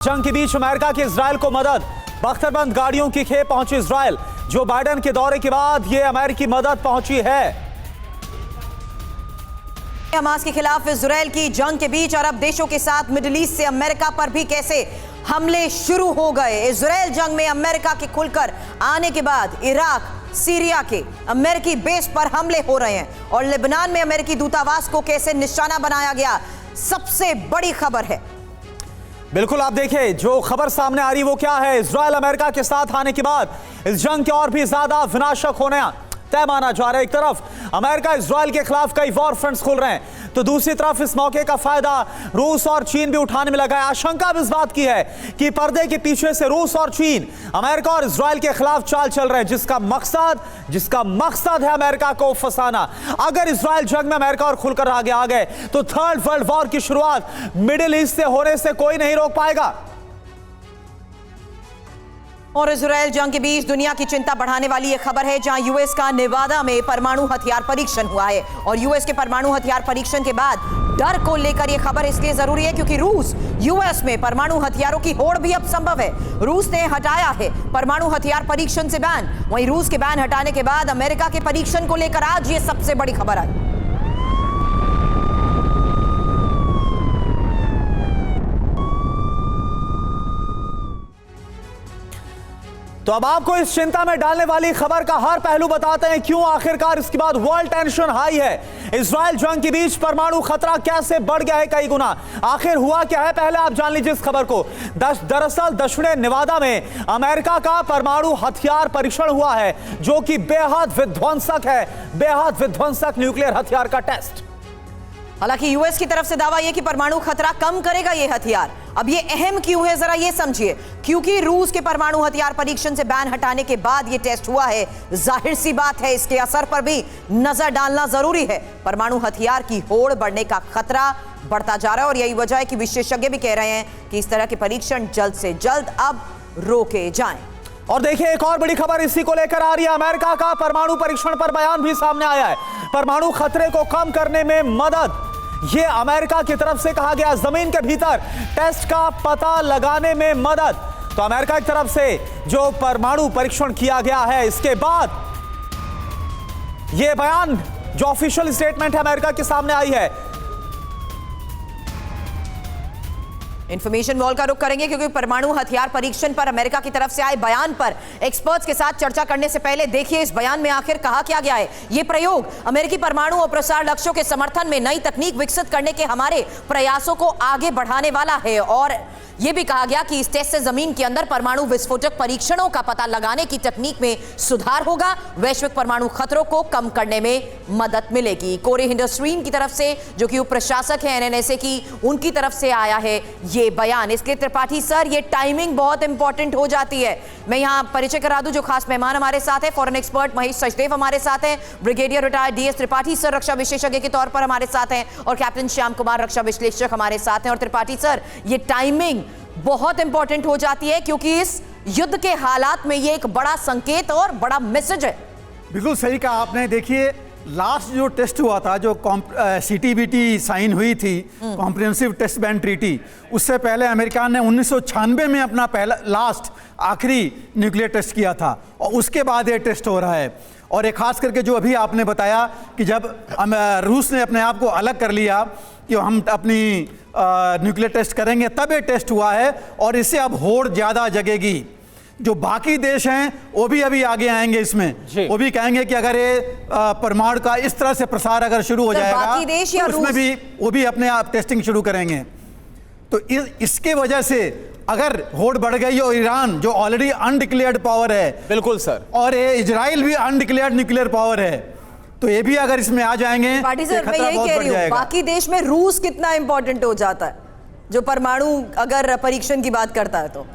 जंग के बीच अमेरिका की इजराइल को मदद। बख्तरबंद गाड़ियों की खेप पहुंची इजराइल। जो बाइडेन के दौरे के बाद यह अमेरिकी मदद पहुंची है। हमास के खिलाफ इजराइल की जंग के बीच अरब देशों के साथ मिडिल ईस्ट से अमेरिका पर भी कैसे हमले शुरू हो गए। इजराइल जंग में अमेरिका के खुलकर आने के बाद इराक, सीरिया के अमेरिकी बेस पर हमले हो रहे हैं और लेबनान में अमेरिकी दूतावास को कैसे निशाना बनाया गया, सबसे बड़ी खबर है। बिल्कुल, आप देखिए जो खबर सामने आ रही वो क्या है। इजराइल अमेरिका के साथ आने के बाद इस जंग के और भी ज्यादा विनाशक होने तय माना जा रहा है। एक तरफ अमेरिका इजराइल के खिलाफ कई वॉर फ्रंट्स खुल रहे हैं, तो दूसरी तरफ इस मौके का फायदा रूस और चीन भी उठाने में लगा है। आशंका भी इस बात की है कि पर्दे के पीछे से रूस और चीन अमेरिका और इजराइल के खिलाफ चाल चल रहे हैं, जिसका मकसद है अमेरिका को फंसाना। अगर इजराइल जंग में अमेरिका और खुलकर आगे आ गए तो थर्ड वर्ल्ड वॉर की शुरुआत मिडिल ईस्ट से होने से कोई नहीं रोक पाएगा। और इजराइल जंग के बीच दुनिया की चिंता बढ़ाने वाली यह खबर है, जहां यूएस का नेवादा में परमाणु हथियार परीक्षण हुआ है। और यूएस के परमाणु हथियार परीक्षण के बाद डर को लेकर यह खबर इसलिए जरूरी है क्योंकि रूस यूएस में परमाणु हथियारों की होड़ भी अब संभव है। रूस ने हटाया है परमाणु हथियार परीक्षण से बैन। वहीं रूस के बैन हटाने के बाद अमेरिका के परीक्षण को लेकर आज यह सबसे बड़ी खबर आई। तो अब आपको इस चिंता में डालने वाली खबर का हर पहलू बताते हैं, क्यों आखिरकार इसके बाद वर्ल्ड टेंशन हाई है। इजराइल जंग के बीच परमाणु खतरा कैसे बढ़ गया है कई गुना। आखिर हुआ क्या है, पहले आप जान लीजिए इस खबर को। दरअसल दक्षिण नेवादा में अमेरिका का परमाणु हथियार परीक्षण हुआ है, जो कि बेहद विध्वंसक है, बेहद विध्वंसक न्यूक्लियर हथियार का टेस्ट। हालांकि यूएस की तरफ से दावा यह कि परमाणु खतरा कम करेगा यह हथियार। अब ये अहम क्यों है, जरा ये समझिए। क्योंकि रूस के परमाणु हथियार परीक्षण से बैन हटाने के बाद ये टेस्ट हुआ है, जाहिर सी बात है इसके असर पर भी नजर डालना जरूरी है। परमाणु हथियार की होड़ बढ़ने का खतरा बढ़ता जा रहा है और यही वजह है कि विशेषज्ञ भी कह रहे हैं कि इस तरह के परीक्षण जल्द से जल्द अब रोके जाएं। और देखिए एक और बड़ी खबर इसी को लेकर आ रही है। अमेरिका का परमाणु परीक्षण पर बयान भी सामने आया है। परमाणु खतरे को कम करने में मदद, ये अमेरिका की तरफ से कहा गया। जमीन के भीतर टेस्ट का पता लगाने में मदद। तो अमेरिका की तरफ से जो परमाणु परीक्षण किया गया है, इसके बाद यह बयान जो ऑफिशियल स्टेटमेंट है अमेरिका के सामने आई है। इंफॉर्मेशन वॉल का रुख करेंगे क्योंकि परमाणु हथियार परीक्षण पर अमेरिका की तरफ से आए बयान पर एक्सपर्ट्स के साथ चर्चा करने से पहले देखिए इस बयान में आखिर कहा क्या गया है। यह प्रयोग अमेरिकी परमाणु और प्रसार लक्ष्यों के समर्थन में नई तकनीक विकसित करने के हमारे प्रयासों को आगे बढ़ाने वाला है। और यह भी कहा गया कि इस टेस्ट से जमीन के अंदर परमाणु विस्फोटक परीक्षणों का पता लगाने की तकनीक में सुधार होगा, वैश्विक परमाणु खतरों को कम करने में मदद मिलेगी। कोरे हिंडरस्ट्रीन की तरफ से, जो कि उप प्रशासक है एनएनएसए की, उनकी तरफ से आया है ये बयान। इसके त्रिपाठी सर, ये टाइमिंग बहुत इंपॉर्टेंट हो जाती है। मैं यहां परिचय करा दूं जो खास मेहमान हमारे साथ है, फॉरेन एक्सपर्ट महेश सचदेव हमारे साथ हैं, brigadier retired DS Tripathi sir रक्षा विशेषज्ञ के तौर पर हमारे साथ हैं, और कैप्टन श्याम कुमार रक्षा विश्लेषक हमारे साथ हैं। और त्रिपाठी सर, ये टाइमिंग बहुत इंपॉर्टेंट हो जाती है क्योंकि इस युद्ध के हालात में ये एक बड़ा संकेत और बड़ा मैसेज है। बिल्कुल सही कहा आपने। देखिए लास्ट जो टेस्ट हुआ था, जो CTBT साइन हुई थी, कॉम्प्रिहेंसिव टेस्ट बैन ट्रीटी, उससे पहले अमेरिका ने 1996 में अपना पहला लास्ट आखिरी न्यूक्लियर टेस्ट किया था और उसके बाद ये टेस्ट हो रहा है। और एक खास करके जो अभी आपने बताया कि जब रूस ने अपने आप को अलग कर लिया कि हम अपनी न्यूक्लियर टेस्ट करेंगे, तब ये टेस्ट हुआ है और इससे अब होड़ ज़्यादा जगेगी। जो बाकी देश हैं वो भी अभी आगे आएंगे इसमें, वो भी कहेंगे कि अगर ये परमाणु का इस तरह से प्रसार अगर शुरू हो जाएगा बाकी देश या तो उसमें भी वो भी अपने आप टेस्टिंग शुरू करेंगे। तो इसके वजह से अगर होड़ बढ़ गई और ईरान जो ऑलरेडी अनडिक्लेयर्ड पावर है, बिल्कुल सर, और ये इजराइल भी अनडिक्लेयर्ड न्यूक्लियर पावर है, तो ये भी अगर इसमें आ जाएंगे तो मैं यही कह रही हूं, बाकी देश में रूस कितना इंपॉर्टेंट हो जाता है जो परमाणु अगर परीक्षण की बात करता है। तो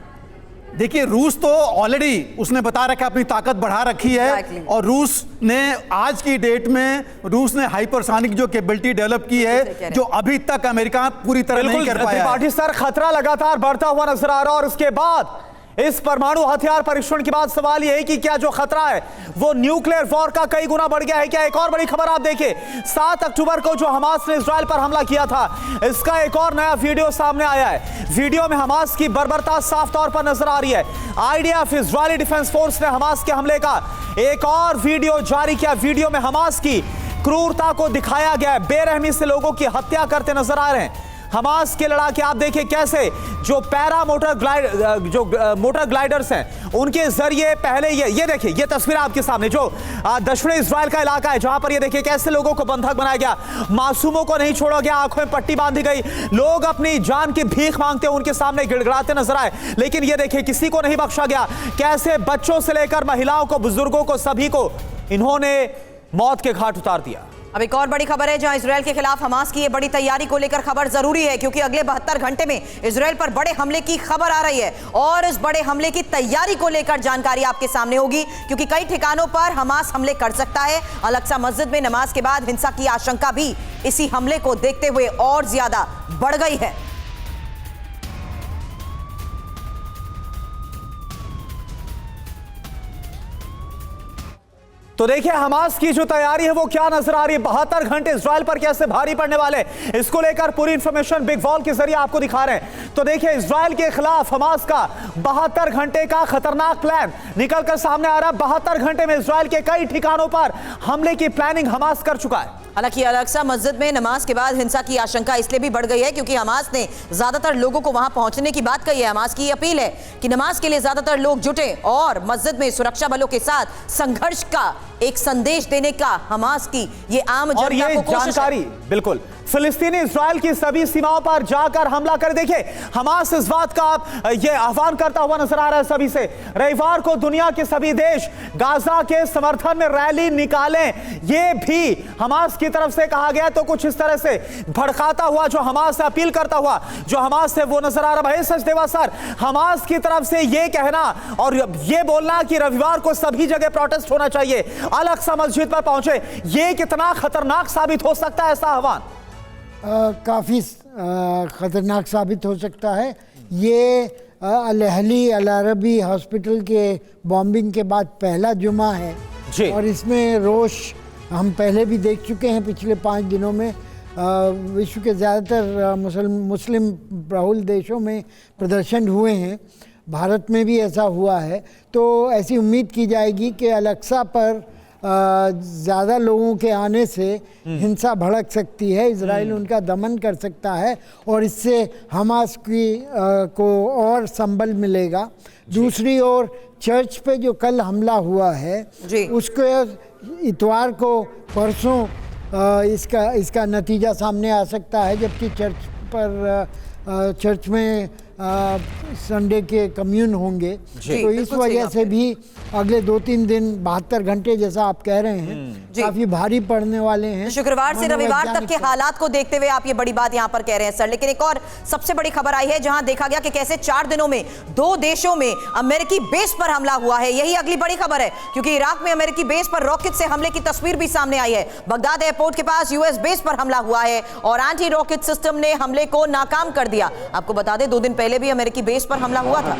देखिए रूस तो ऑलरेडी उसने बता रखा अपनी ताकत बढ़ा रखी है और रूस ने आज की डेट में रूस ने हाइपरसोनिक जो कैपेबिलिटी डेवलप की है, जो अभी तक अमेरिका पूरी तरह नहीं कर पाया है। सर, खतरा लगातार बढ़ता हुआ नजर आ रहा है और इसके बाद इस परमाणु हथियार परीक्षण के बाद सवाल यह है कि क्या जो खतरा है वो न्यूक्लियर वॉर का कई गुना बढ़ गया है क्या? एक और बड़ी खबर आप देखिए, 7 अक्टूबर को जो हमास ने इजराइल पर हमला किया था, इसका एक और नया वीडियो सामने आया है। वीडियो में हमास की बर्बरता साफ तौर पर नजर आ रही है। आईडीएफ इजरायली डिफेंस फोर्स ने हमास के हमले का एक और वीडियो जारी किया। वीडियो में हमास की क्रूरता को दिखाया गया है, बेरहमी से लोगों की हत्या करते नजर आ रहे हैं। हमास के लड़ाके आप देखिए कैसे जो मोटर ग्लाइडर्स हैं उनके जरिए पहले ये देखिए, ये तस्वीर आपके सामने जो दक्षिणी इजराइल का इलाका है, जहां पर ये देखिए कैसे लोगों को बंधक बनाया गया, मासूमों को नहीं छोड़ा गया, आंखों में पट्टी बांधी गई, लोग अपनी जान की भीख मांगते उनके सामने गिड़गिड़ाते नजर आए, लेकिन ये देखिए किसी को नहीं बख्शा गया। कैसे बच्चों से लेकर महिलाओं को, बुजुर्गों को, सभी को इन्होंने मौत के घाट उतार दिया। अब एक और बड़ी खबर है जहां इजराइल के खिलाफ हमास की ये बड़ी तैयारी को लेकर खबर जरूरी है, क्योंकि अगले 72 घंटे में इजराइल पर बड़े हमले की खबर आ रही है और इस बड़े हमले की तैयारी को लेकर जानकारी आपके सामने होगी, क्योंकि कई ठिकानों पर हमास हमले कर सकता है। अल-अक्सा मस्जिद में नमाज के बाद हिंसा की आशंका भी इसी हमले को देखते हुए और ज्यादा बढ़ गई है। तो देखिए हमास की जो तैयारी है वो क्या नजर आ रही है। 72 घंटे इजराइल पर कैसे भारी पड़ने वाले, इसको लेकर पूरी इंफॉर्मेशन बिग वॉल के जरिए आपको दिखा रहे हैं। तो देखिए इजराइल के खिलाफ हमास का 72 घंटे का खतरनाक प्लान निकलकर सामने आ रहा है। 72 घंटे में इजराइल के कई ठिकानों पर हमले की प्लानिंग हमास कर चुका है। हालांकि अल-अक्सा मस्जिद में नमाज के बाद हिंसा की आशंका इसलिए भी बढ़ गई है क्योंकि हमास ने ज्यादातर लोगों को वहां पहुंचने की बात कही है। हमास की अपील है कि नमाज के लिए ज्यादातर लोग जुटे और मस्जिद में सुरक्षा बलों के साथ संघर्ष का एक संदेश देने का हमास की ये आम जनता को कोशिश है। बिल्कुल फिलिस्तीनी इजराइल की सभी सीमाओं पर जाकर हमला कर, देखिए हमास इस बात का ये आह्वान करता हुआ नजर आ रहा है सभी से। रविवार को दुनिया के सभी देश गाजा के समर्थन में रैली निकालें, ये भी हमास की तरफ से कहा गया। तो कुछ इस तरह से भड़काता हुआ जो हमास से अपील करता हुआ जो हमास से वो नजर आ रहा है। सचदेवा सर, हमास की तरफ से ये कहना और ये बोलना कि रविवार को सभी जगह प्रोटेस्ट होना चाहिए, अल-अक्सा मस्जिद पर पहुंचे, ये कितना खतरनाक साबित हो सकता है ऐसा आह्वान? काफ़ी ख़तरनाक साबित हो सकता है। ये अल-अहली अल-अरबी हॉस्पिटल के बॉम्बिंग के बाद पहला जुमा है जी। और इसमें रोष हम पहले भी देख चुके हैं। पिछले 5 दिनों में विश्व के ज़्यादातर मुस्लिम बहुल देशों में प्रदर्शन हुए हैं, भारत में भी ऐसा हुआ है। तो ऐसी उम्मीद की जाएगी कि अल-अक्सा पर ज़्यादा लोगों के आने से हिंसा भड़क सकती है, इजराइल उनका दमन कर सकता है और इससे हमास की को और संबल मिलेगा। दूसरी ओर चर्च पे जो कल हमला हुआ है उसको इतवार को परसों इसका नतीजा सामने आ सकता है, जबकि चर्च में संडे के कम्यून होंगे। तो इस वजह से भी अगले 2-3 दिन 72 घंटे जैसा आप कह रहे हैं काफी भारी पड़ने वाले हैं। शुक्रवार से रविवार तक के हालात को देखते हुए आप ये बड़ी बात यहाँ पर कह रहे हैं सर। लेकिन एक और सबसे बड़ी खबर आई है जहां देखा गया कि कैसे 4 दिनों में 2 देशों में अमेरिकी बेस पर हमला हुआ है। यही अगली बड़ी खबर है, क्योंकि इराक में अमेरिकी बेस पर रॉकेट से हमले की तस्वीर भी सामने आई है। बगदाद एयरपोर्ट के पास यूएस बेस पर हमला हुआ है और एंटी रॉकेट सिस्टम ने हमले को नाकाम कर दिया। आपको बता दें 2 दिन पहले भी अमेरिकी बेस पर हमला हुआ था।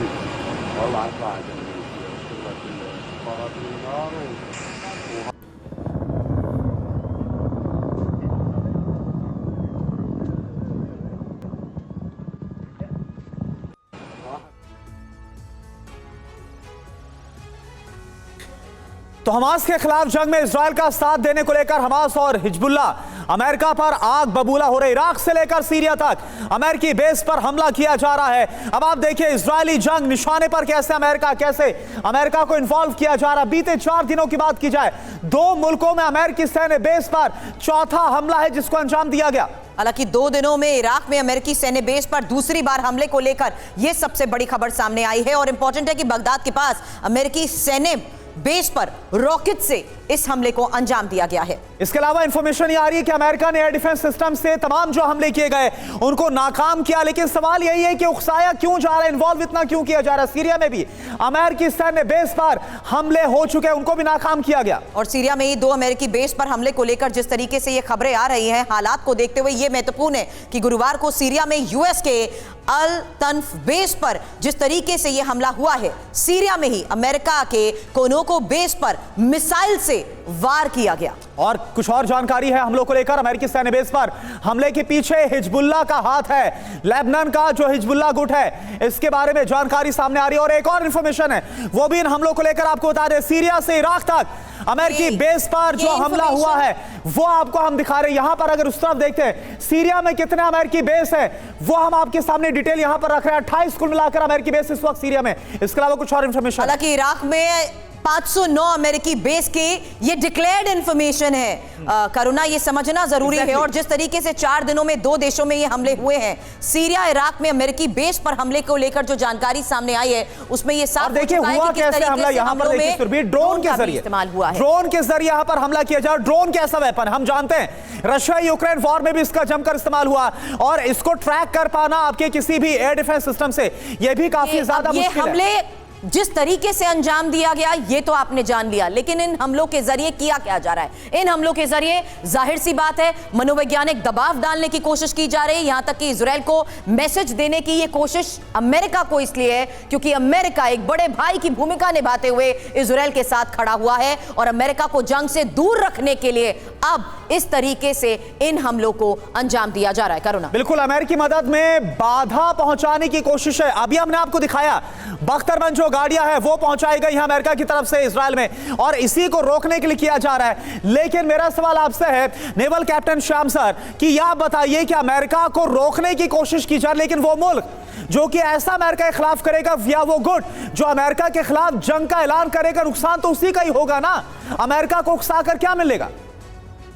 तो हमास के खिलाफ जंग में इजराइल का साथ देने को लेकर हमास और हिजबुल्लाह अमेरिका पर आग बबूला हो रही। इराक से लेकर सीरिया तक अमेरिकी बेस पर हमला किया जा रहा है। अब आप देखिए इजरायली जंग निशाने पर कैसे अमेरिका को इन्वॉल्व किया जा रहा है। बीते 4 दिनों की बात की जाए, 2 मुल्कों में अमेरिकी सैन्य बेस पर चौथा हमला है जिसको अंजाम दिया गया। हालांकि 2 दिनों में इराक में अमेरिकी सैन्य बेस पर दूसरी बार हमले को लेकर यह सबसे बड़ी खबर सामने आई है और इंपॉर्टेंट है कि बगदाद के पास अमेरिकी सैन्य बेस पर रॉकेट से इस हमले को अंजाम दिया गया है। इसके अलावा इंफॉर्मेशन ये आ रही है कि अमेरिका ने एयर डिफेंस सिस्टम से तमाम जो हमले किए गए उनको नाकाम किया, लेकिन सवाल यही है कि उकसाया क्यों जा रहा है, इन्वॉल्व इतना क्यों किया जा रहा है। सीरिया में भी अमेरिकी सैन्य बेस पर हमले हो चुके हैं, उनको भी नाकाम किया गया। और सीरिया में ही 2 अमेरिकी बेस पर हमले को लेकर जिस तरीके से ये खबरें आ रही हैं, हालात को देखते हुए ये महत्वपूर्ण है कि गुरुवार को सीरिया में यूएस के अल तन्फ बेस पर जिस तरीके से यह हमला हुआ है, सीरिया में ही अमेरिका के कोनोको बेस पर मिसाइल से वार किया गया। और कुछ और जानकारी है हमलों को लेकर। अमेरिकी सैन्य बेस पर हमले के पीछे हिजबुल्लाह का हाथ है, लेबनान का जो हिजबुल्लाह गुट है, इसके बारे में जानकारी सामने आ रही है। और एक और इंफॉर्मेशन है, वो भी इन हमलों को लेकर आपको बता दें। सीरिया से इराक तक अमेरिकी बेस पर जो हमला हुआ है वो आपको हम दिखा रहे हैं। यहां पर अगर उस तरफ देखते हैं सीरिया में कितने अमेरिकी बेस है, वो हम आपके सामने डिटेल यहां पर रख रहे हैं। 28 कुल मिलाकर अमेरिकी बेस इस वक्त सीरिया में। इसके अलावा कुछ और इंफॉर्मेशन, हालांकि इराक में 509 अमेरिकी बेस की ये डिक्लेयर्ड इंफॉर्मेशन है। करुणा, ये समझना जरूरी है। और जिस तरीके से 4 दिनों में 2 देशों में ये हमले हुए हैं, सीरिया इराक में अमेरिकी बेस पर हमले को लेकर जो जानकारी सामने आई है उसमें ये साफ देखिए हुआ कैसे हमला। यहां पर देखिए ड्रोन के जरिए इस्तेमाल हुआ है, ड्रोन के जरिए यहां पर हमला किया जाए। ड्रोन कैसा वेपन हम जानते हैं, रशिया यूक्रेन वॉर में भी इसका जमकर इस्तेमाल हुआ, और इसको ट्रैक कर पाना आपके किसी भी एयर डिफेंस सिस्टम से यह भी काफी ज्यादा मुश्किल है। जिस तरीके से अंजाम दिया गया ये तो आपने जान लिया, लेकिन इन हमलों के जरिए किया क्या जा रहा है? इन हमलों के जरिए जाहिर सी बात है मनोवैज्ञानिक दबाव डालने की कोशिश की जा रही है। यहां तक कि इजराइल को मैसेज देने की ये कोशिश अमेरिका को इसलिए है क्योंकि अमेरिका एक बड़े भाई की भूमिका निभाते हुए इजराइल के साथ खड़ा हुआ है, और अमेरिका को जंग से दूर रखने के लिए अब इस तरीके से इन हमलों को अंजाम दिया जा रहा है। करुणा, बिल्कुल अमेरिकी मदद में बाधा पहुंचाने की कोशिश है। अभी हमने आपको दिखाया बख्तरबंद जो गाड़ियां हैं वो पहुंचाई गई हैं अमेरिका की तरफ से इजराइल में, और इसी को रोकने के लिए किया जा रहा है। लेकिन मेरा सवाल आपसे है नेवल कैप्टन श्याम सर कि यह बताइए कि अमेरिका को रोकने की कोशिश की जाए, लेकिन वो मुल्क जो कि ऐसा अमेरिका के खिलाफ करेगा या वो गुट जो अमेरिका के खिलाफ जंग का ऐलान करेगा, नुकसान तो उसी का ही होगा ना। अमेरिका को उकसाकर क्या मिलेगा?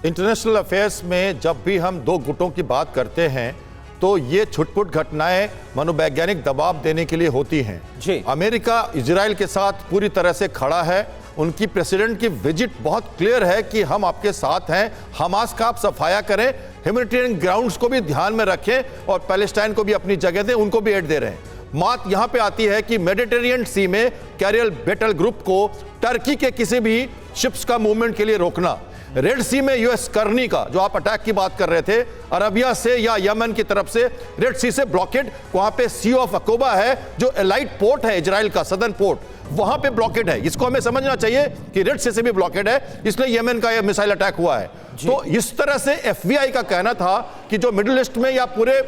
इंटरनेशनल अफेयर्स में जब भी हम 2 गुटों की बात करते हैं तो ये छुटपुट घटनाएं मनोवैज्ञानिक दबाव देने के लिए होती हैं। जी। अमेरिका इजराइल के साथ पूरी तरह से खड़ा है। उनकी प्रेसिडेंट की विजिट बहुत क्लियर है कि हम आपके साथ हैं, हमास का आप सफाया करें, ह्यूमैनिटेरियन ग्राउंड्स को भी ध्यान में रखें और पैलेस्टाइन को भी अपनी जगह दें, उनको भी एड दे रहे हैं। बात यहां पे आती है कि मेडिटेरियन सी में कैरियल बैटल ग्रुप को टर्की के किसी भी शिप्स का मूवमेंट के लिए रोकना, रेड सी में यूएस करनी का जो आप अटैक की बात कर रहे थे अरबिया से या यमन की तरफ से रेड सी से ब्लॉकेड, वहां पे सी ऑफ अकोबा है जो एलाइट पोर्ट है इजराइल का, सदर्न पोर्ट, वहां पे ब्लॉकेड है। इसको हमें समझना चाहिए कि रेड सी से भी ब्लॉकेड है, इसलिए यमन का यह मिसाइल अटैक हुआ है। तो इस तरह से एफबीआई का कहना था कि जो मिडिल ईस्ट में या पूरे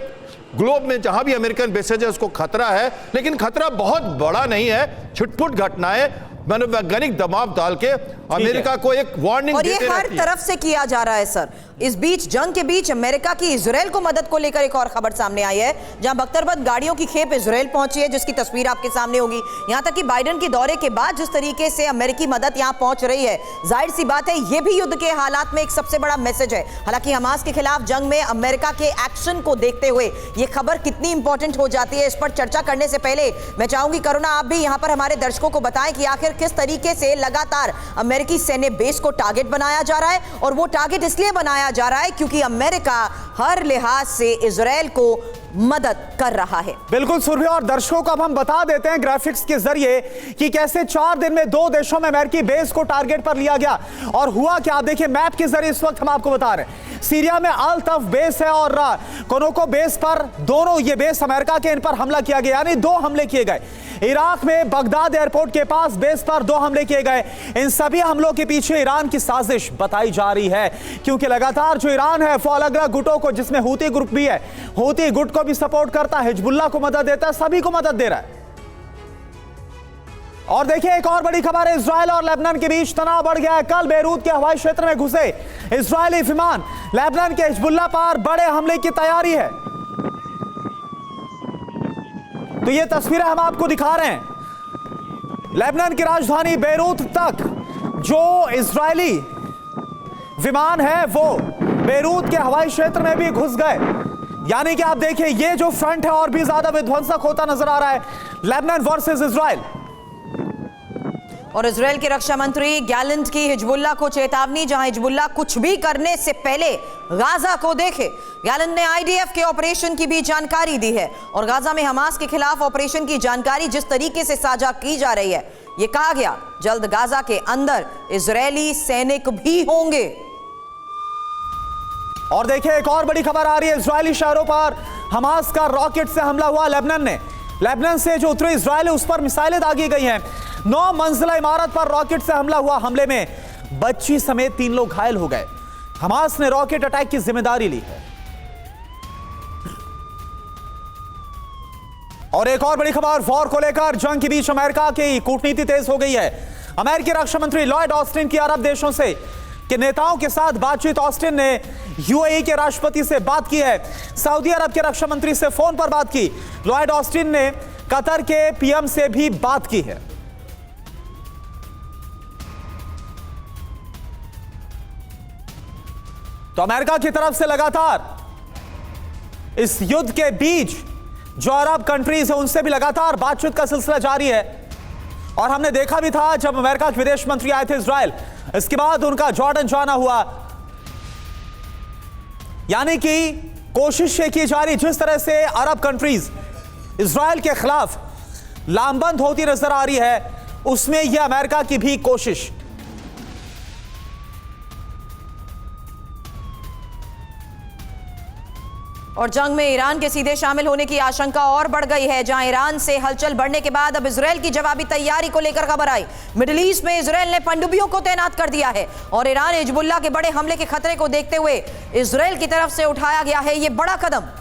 ग्लोब में जहां भी अमेरिकन बेसेज है उसको खतरा है, लेकिन खतरा बहुत बड़ा नहीं है। छुटपुट घटनाएं मनोवैज्ञानिक दबाव डाल के अमेरिका को एक वार्निंग और ये हर तरफ से किया जा रहा है सर। इस बीच जंग के बीच अमेरिका की इजराइल को मदद को लेकर एक और खबर सामने आई है, जहां बख्तरबंद गाड़ियों की खेप इजराइल पहुंची है, जिसकी तस्वीर आपके सामने होगी। यहां तक कि बाइडेन के दौरे के बाद जिस तरीके से अमेरिकी मदद यहां पहुंच रही है, जाहिर सी बात है ये भी युद्ध के हालात में एक सबसे बड़ा मैसेज है। हालांकि हमास के खिलाफ जंग में अमेरिका के एक्शन को देखते हुए ये खबर कितनी इंपॉर्टेंट हो जाती है, इस पर चर्चा करने से पहले मैं चाहूंगी करुणा आप भी यहां पर हमारे दर्शकों को बताएं कि आखिर किस तरीके से लगातार अमेरिकी सैन्य बेस को टारगेट बनाया जा रहा है, और वो टारगेट इसलिए बनाया जा रहा है क्योंकि अमेरिका हर लिहाज से इजराइल को मदद कर रहा है। बिल्कुल सुरभि, और दर्शकों को अब हम बता देते हैं ग्राफिक्स के जरिए कि कैसे 4 दिन में 2 देशों में अमेरिकी बेस को टारगेट पर लिया गया और हुआ क्या। आप देखिए मैप के जरिए इस वक्त हम आपको बता रहे हैं सीरिया में अल तफ बेस है और कोनोको बेस पर, दोनों ये बेस अमेरिका के, इन पर हमला किया गया, यानी 2 हमले किए गए। इराक में बगदाद एयरपोर्ट के पास बेस पर 2 हमले किए गए। इन सभी हमलों के पीछे ईरान की साजिश बताई जा रही है, क्योंकि लगातार जो ईरान है वो अलग अलग गुटों को, जिसमें हूती ग्रुप भी है, हूती गुट को भी सपोर्ट करता है, हिजबुल्लाह को मदद देता है, सभी को मदद दे रहा है। और देखिए एक और बड़ी खबर है, इजराइल और लेबनान के बीच तनाव बढ़ गया है। कल बेरूत के हवाई क्षेत्र में घुसे इजरायली विमान, लेबनान के हिजबुल्लाह पर बड़े हमले की तैयारी है। तो ये तस्वीरें हम आपको दिखा रहे हैं। लेबनान की राजधानी बेरूत तक जो इजरायली विमान है वो बेरूत के हवाई क्षेत्र में भी घुस गए, यानी कि आप देखिए ये जो फ्रंट है और भी ज्यादा विध्वंसक होता नजर आ रहा है। Lebanon versus Israel. और इजराइल के रक्षा मंत्री गैलेंट की हिजबुल्लाह को चेतावनी, जहां हिजबुल्लाह कुछ भी करने से पहले गाजा को देखे। गैलेंट ने आईडीएफ के ऑपरेशन की भी जानकारी दी है और गाजा में हमास के खिलाफ ऑपरेशन की जानकारी जिस तरीके से साझा की जा रही है, यह कहा गया जल्द गाजा के अंदर इजरायली सैनिक भी होंगे। और देखिए एक और बड़ी खबर आ रही है, इजरायली शहरों पर हमास का रॉकेट से हमला हुआ। लेबनान से जो उत्तरी इजराइल है उस पर मिसाइलें दागी गई हैं। 9 मंजिला इमारत पर रॉकेट से हमला हुआ। हमले में बच्ची समेत 3 लोग घायल हो गए। हमास ने रॉकेट अटैक की जिम्मेदारी ली है। और एक और बड़ी खबर, वॉर को लेकर जंग के बीच अमेरिका की कूटनीति तेज हो गई है। अमेरिकी रक्षा मंत्री लॉयड ऑस्टिन की अरब देशों से के नेताओं के साथ बातचीत। ऑस्टिन ने यूएई के राष्ट्रपति से बात की है, सऊदी अरब के रक्षा मंत्री से फोन पर बात की। लॉयड ऑस्टिन ने कतर के पीएम से भी बात की है। तो अमेरिका की तरफ से लगातार इस युद्ध के बीच जो अरब कंट्रीज है उनसे भी लगातार बातचीत का सिलसिला जारी है। और हमने देखा भी था जब अमेरिका के विदेश मंत्री आए थे इजराइल, इसके बाद उनका जॉर्डन जाना हुआ। यानी कि कोशिश ये की जा रही, जिस तरह से अरब कंट्रीज इजराइल के खिलाफ लामबंद होती नजर आ रही है, उसमें यह अमेरिका की भी कोशिश। और जंग में ईरान के सीधे शामिल होने की आशंका और बढ़ गई है, जहां ईरान से हलचल बढ़ने के बाद अब इजराइल की जवाबी तैयारी को लेकर खबर आई। मिडिल ईस्ट में इजराइल ने पनडुब्बियों को तैनात कर दिया है और ईरान हिजबुल्लाह के बड़े हमले के खतरे को देखते हुए इजराइल की तरफ से उठाया गया है यह बड़ा कदम।